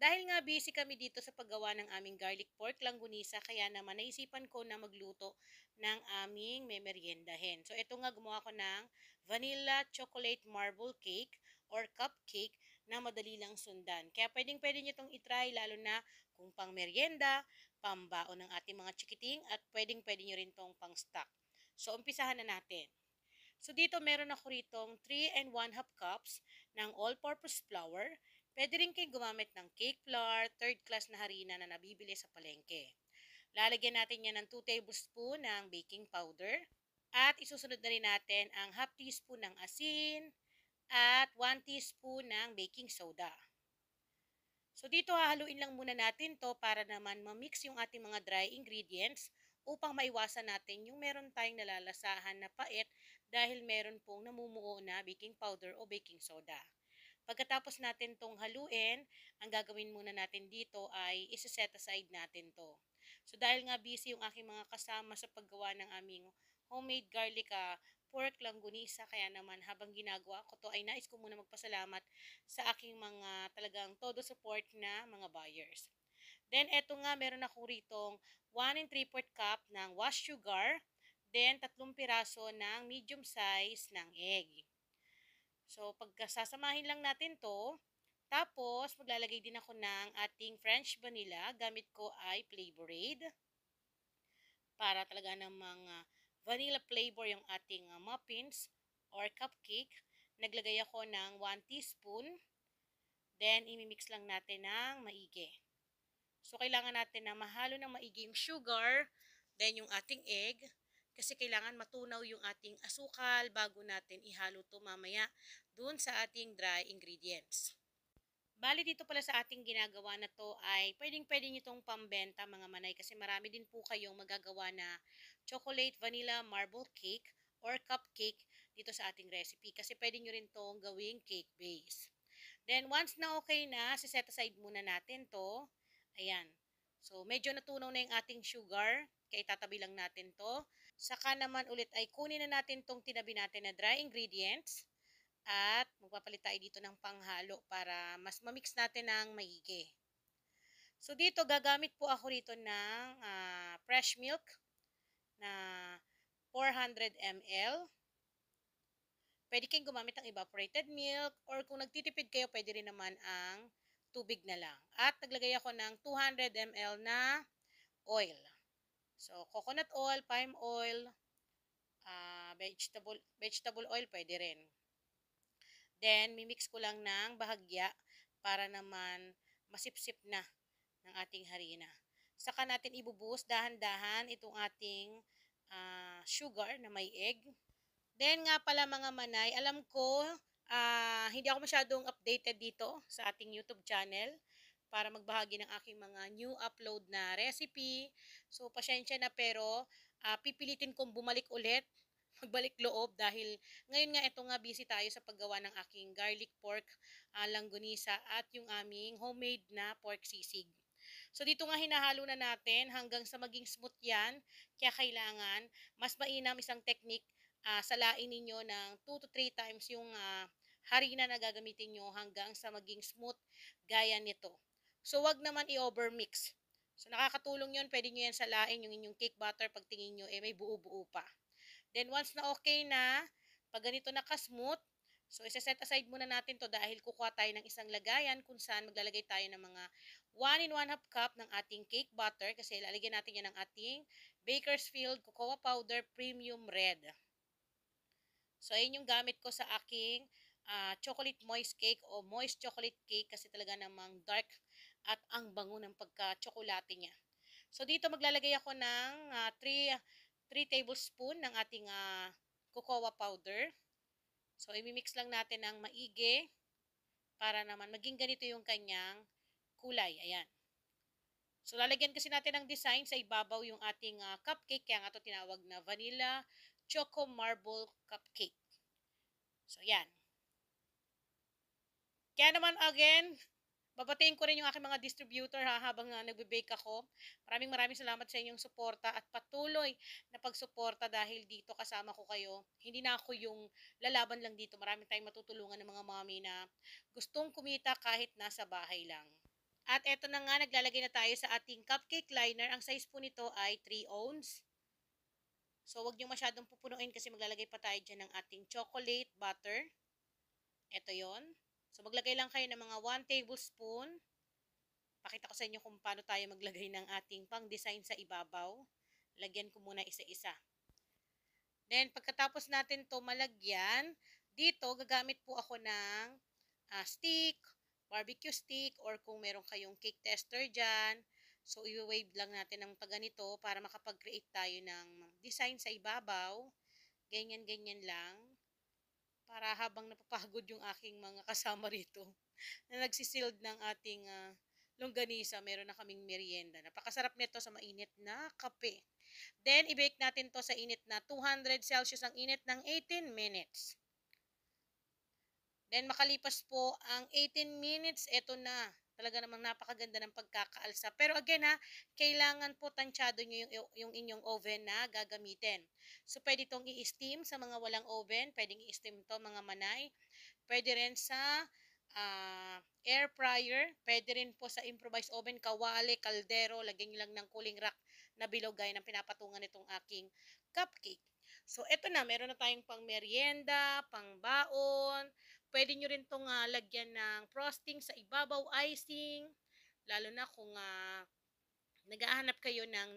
Dahil nga busy kami dito sa paggawa ng aming garlic pork langgunisa, kaya naman naisipan ko na magluto ng aming memeryendahin. So ito nga gumawa ko ng vanilla chocolate marble cake or cupcake na madali lang sundan. Kaya pwedeng-pwede nyo itong itry lalo na kung pang merienda, pambaon ng ating mga chikiting at pwedeng-pwede nyo rin itong pang stock. So umpisahan na natin. So dito meron ako ritong 3 and 1/2 cups ng all-purpose flour. Pwede rin kayong gumamit ng cake flour, third class na harina na nabibili sa palengke. Lalagyan natin yan ng 2 tablespoon ng baking powder. At isusunod na rin natin ang half teaspoon ng asin at 1 teaspoon ng baking soda. So dito hahaluin lang muna natin to para naman ma-mix yung ating mga dry ingredients upang maiwasan natin yung meron tayong nalalasahan na pait dahil meron pong namumuo na baking powder o baking soda. Pagkatapos natin tong haluin, ang gagawin muna natin dito ay isa-set aside natin to. So dahil nga busy yung aking mga kasama sa paggawa ng aming homemade garlic pork langgunisa, kaya naman habang ginagawa ko to ay nais ko muna magpasalamat sa aking mga talagang todo support na mga buyers. Then eto nga meron ako ritong 1 and 3/4 cup ng washed sugar, then 3 piraso ng medium size ng egg. So, pagkasasamahin lang natin to, tapos maglalagay din ako ng ating French vanilla. Gamit ko ay Flavor Aid para talaga namang vanilla flavor yung ating muffins or cupcake. Naglagay ako ng 1 teaspoon. Then, imimix lang natin ng maigi. So, kailangan natin na mahalo ng maigi yung sugar, then yung ating egg, kasi kailangan matunaw yung ating asukal bago natin ihalo to mamaya dun sa ating dry ingredients. Bali dito pala sa ating ginagawa na to ay pwedeng-pwede nyo itong pambenta mga manay kasi marami din po kayong magagawa na chocolate vanilla marble cake or cupcake dito sa ating recipe kasi pwede nyo rin itong gawing cake base. Then once na okay na, siset aside muna natin to. Ayan. So medyo natunaw na yung ating sugar, kaya itatabi lang natin to. Saka naman ulit ay kunin na natin tong tinabi natin na dry ingredients. At magpapalit tayo dito ng panghalo para mas mamix natin ng maigi. So dito gagamit po ako rito ng fresh milk na 400 ml. Pwede kayong gumamit ng evaporated milk or kung nagtitipid kayo pwede rin naman ang tubig na lang. At naglagay ako ng 200 ml na oil. So coconut oil, palm oil, vegetable oil pwede rin. Then, mimix ko lang ng bahagya para naman masipsip na ng ating harina. Saka natin ibubuhos dahan-dahan itong ating sugar na may egg. Then nga pala mga manay, alam ko hindi ako masyadong updated dito sa ating YouTube channel para magbahagi ng aking mga new upload na recipe. So, pasensya na pero pipilitin kong bumalik ulit magbalik loob dahil ngayon nga ito nga busy tayo sa paggawa ng aking garlic pork langgunisa at yung aming homemade na pork sisig. So dito nga hinahalo na natin hanggang sa maging smooth yan. Kaya kailangan mas mainam isang technique, salain ninyo ng 2 to 3 times yung harina na gagamitin nyo hanggang sa maging smooth gaya nito. So wag naman i-overmix. So nakakatulong yun, pwede nyo yan salain yung inyong cake batter pag tingin nyo may buo-buo pa. Then once na okay na, pag ganito naka-smooth, so isa-set aside muna natin to dahil kukuha tayo ng isang lagayan kung saan maglalagay tayo ng mga 1 and 1/2 cup ng ating cake butter kasi lalagyan natin yan ng ating Bakersfield Cocoa Powder Premium Red. So ayun yung gamit ko sa aking chocolate moist cake o moist chocolate cake kasi talaga namang dark at ang bango ng pagka-chocolate niya. So dito maglalagay ako ng 3 tablespoon ng ating cocoa powder. So, imimix lang natin ng maigi para naman maging ganito yung kanyang kulay. Ayan. So, lalagyan kasi natin ng design sa ibabaw yung ating cupcake. Kaya nga ito tinawag na vanilla choco marble cupcake. So, yan. Kaya naman again, babatiin ko rin yung aking mga distributor habang nagbe-bake ako. Maraming salamat sa inyong suporta at patuloy na pagsuporta dahil dito kasama ko kayo. Hindi na ako yung lalaban lang dito. Marami tayong matutulungan ng mga mommy na gustong kumita kahit nasa bahay lang. At eto na nga, naglalagay na tayo sa ating cupcake liner. Ang size po nito ay 3 ounce. So, wag niyo masyadong pupunuin kasi maglalagay pa tayo dyan ng ating chocolate butter. Eto yon. So, maglagay lang kayo ng mga 1 tablespoon. Pakita ko sa inyo kung paano tayo maglagay ng ating pang-design sa ibabaw. Lagyan ko muna isa-isa. Then, pagkatapos natin to malagyan, dito gagamit po ako ng stick, barbecue stick, or kung meron kayong cake tester dyan. So, i-wave lang natin ng paganito para makapag-create tayo ng design sa ibabaw. Ganyan-ganyan lang. Para habang napapagod yung aking mga kasama rito na nagsisild ng ating longganisa, meron na kaming merienda. Napakasarap nito sa mainit na kape. Then, i-bake natin to sa init na 200 Celsius ang init ng 18 minutes. Then, makalipas po ang 18 minutes, eto na. Talaga namang napakaganda ng pagkakaalsa. Pero again ha, kailangan po tansyado nyo yung inyong oven na gagamitin. So, pwede itong i-steam sa mga walang oven. Pwedeng i-steam to mga manay. Pwede rin sa air fryer. Pwede rin po sa improvised oven, kawali, kaldero. Lagyan nyo lang ng cooling rack na bilog gaya ng pinapatungan nitong aking cupcake. So, eto na. Meron na tayong pang merienda, pang baon. Pwede nyo rin itong lagyan ng frosting sa ibabaw, icing. Lalo na kung naghahanap kayo ng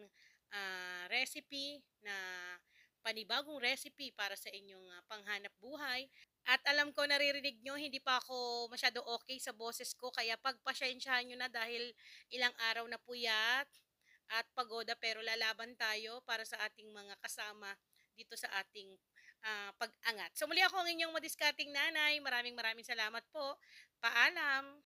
recipe na panibagong recipe para sa inyong panghanap buhay. At alam ko naririnig nyo, hindi pa ako masyado okay sa boses ko, kaya pagpasensyahan nyo na dahil ilang araw na puyat at pagoda, pero lalaban tayo para sa ating mga kasama dito sa ating pag-angat. So muli ako ang inyong madiskarting nanay. Maraming salamat po. Paalam!